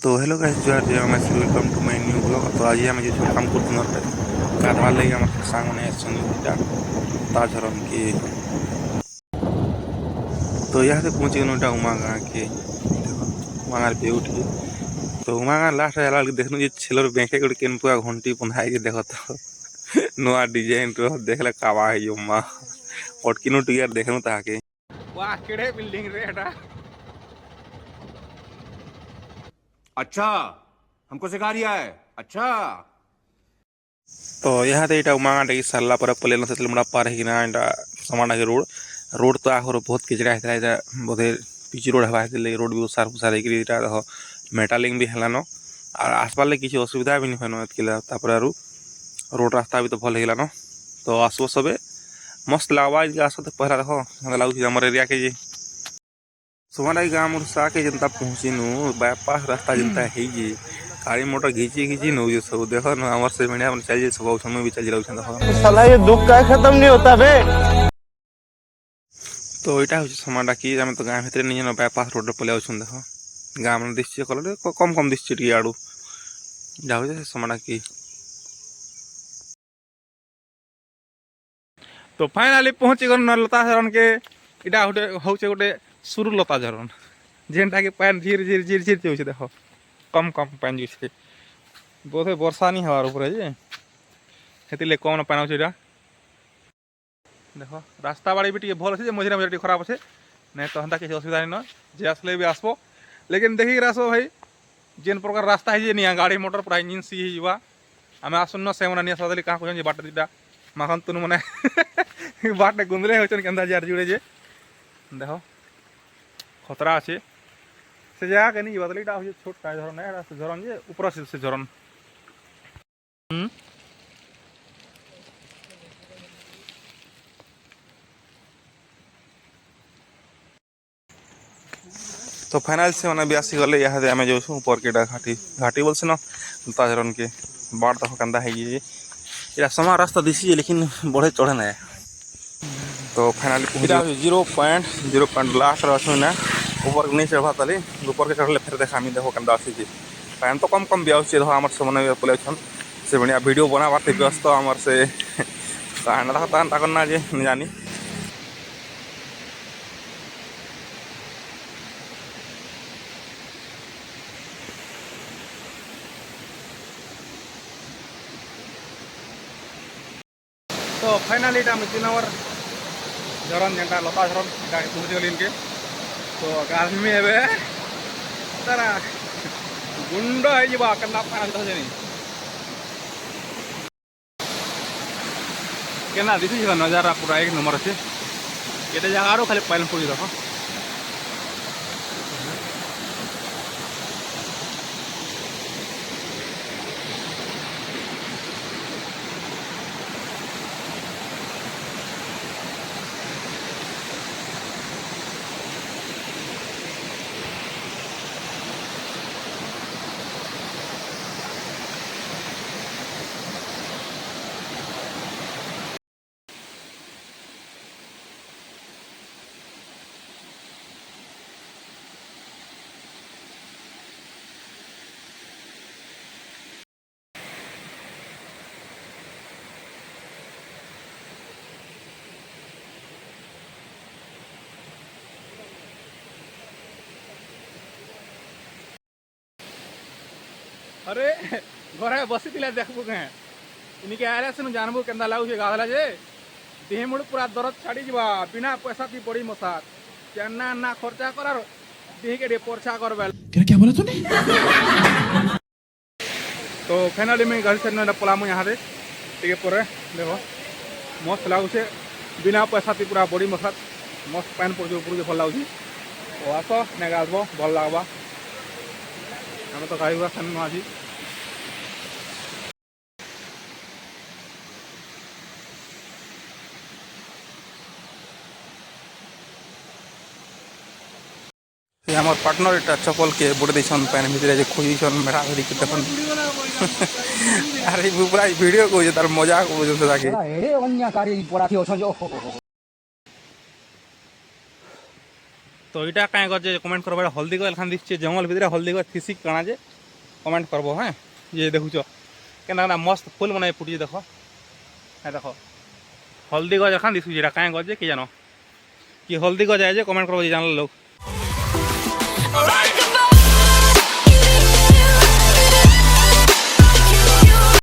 तो hello guys जोहार जय मैं welcome to my new blog. तो आज आम जो काम कर गाधवार लगे आम सांग मैंने दुटा ताझरन के तो यहाँ से पहुँचे गए उमा गाँ के देखो उमा गाँव पे उठिए तो उमा गाँ लास्ट जाला देखनु जे छेलर बेंके गोटे केन पूरा घंटी बंधा के देख तो नुआ डिजाइन तो देखले कावा है उमा अटकिनु टियर देखनु ताके वाह केड़े बिल्डिंग रे एटा। अच्छा हमको सिखा रिया है। अच्छा तो यहाँ तो यहाँ उमा गाँव सारा पर प्लेन से मुड़ा पार है समाना के रोड रोड तो आखिर बहुत किचड़ा होता है बोधे पिच रोड हवा रोड भी उसार फुसार देख मेटालिंग भी हेलान और आसपास किसी असुविधा भी नहीं होना रोड रास्ता भी तो भल होगलान। तो आसब सबे मस्त लगवा आस पहला देख लगुच आम एरिया के समाना गाँव सा के जनता पहुँचीनु बाईपास रास्ता जनता है गाड़ी मोटर घिची घिची नौ सब देख न से मीडिया चल सब भी चल साला ये दुख का खत्म नहीं होता बे। तो यहाँ हूँ समाटा कि आम तो गाँव भितर नहीं जान बाईपास रोड पलि देख गाँव दिशे कल कम कम दिशे आड़ू जहाँ समाटा कि तो फाइनाली पहुँची गल लता झरन के इटा गोटे हूँ गोटे सुरु लता झरन जेनटा कि पान झीर झीर झीर झीर जाऊे देख कम कम पान जाऊे बोधे वर्षा नहीं हवार ऊपर से कम न पान अच्छे देख रास्ता बाड़ी भी भल अच्छे मझे मझे खराब अच्छे नहीं तो हंता किसी असुविधा नहीं जे आसले भी आसब लेकिन देखिक आस भाई जेन प्रकार रास्ता है नहीं गाड़ी मोटर पूरा इंजिन सी हुआ आम आसन से नहीं सदली क्या कहन बाट दुटा माखन तुन मैंने बाटे गुंदले होचन केंदा जार जुड़े जे देख खतरा अच्छे से जगह के नहीं बदलीटा हो छोटा झरन है झरन जे ऊपर से झरन तो फाइनल से मैंने भी आसी गले यहाँ आम जो ऊपर के घाटी घाटी बोल से ना लता झरन के बाढ़ तक कंदा है ये समा रास्ता दिशी लेकिन बढ़े चढ़े ना तो फाइनली 0.0 लास्ट अच्छे ना ऊपर नहीं चढ़ा ताली ऊपर के चढ़ले फिर देखा देखो कंदा आसी पान तो कम कम भी आम से मैंने पले से बढ़िया वीडियो बनाबार व्यस्त आमर से ना जे जानी तो फाइनाली तीन नंबर झरन जेनटा लता झरन पहुँची गली इनके तो गाँव में तारा गुंड हो केना दिखी नजारा पूरा एक नंबर अच्छे ये जगह खाली पालन पड़ी देख अरे घर बसी देखबू कहे इनके आए से जानबू के लगुचे गाधला जे देह मुड़ पूरा दरद छाड़ी जा बिना पैसा थी बड़ी मसाद चन्ना ना खर्चा कर देह के पर्चा कर क्या बोला तूने। तो फाइनली मैं घर से पलामु यहाँ से टे पर देखो मस्त लगुचे बिना पैसा थी पूरा बड़ी मसाद मस्त पान पड़े ऊपर भल लगुच तो आस ने गाधब भल लगवा आम तो गाड़ी खान आज हमार पार्टनर इटा चपल के बुड़ देन पैन भितर खोजन मेरा धरी के देखन अरे पूरा वीडियो को तार मजाक तो यहाँ कहीं कर कमेंट कर हल्दी गल खान दिखे जंगल भितर हल्दी गल थीसी काना जे কমেন্ট করবো হ্যাঁ যে দেখুছ কেনা মস্ত ফুল মানে ফুটিছে দেখো হ্যাঁ দেখো হলদি গজ এখান দিছু যেটা কাঁ গজ যে কি জানো কি হলদি গজ আছে কমেন্ট করবো যে জানলো লোক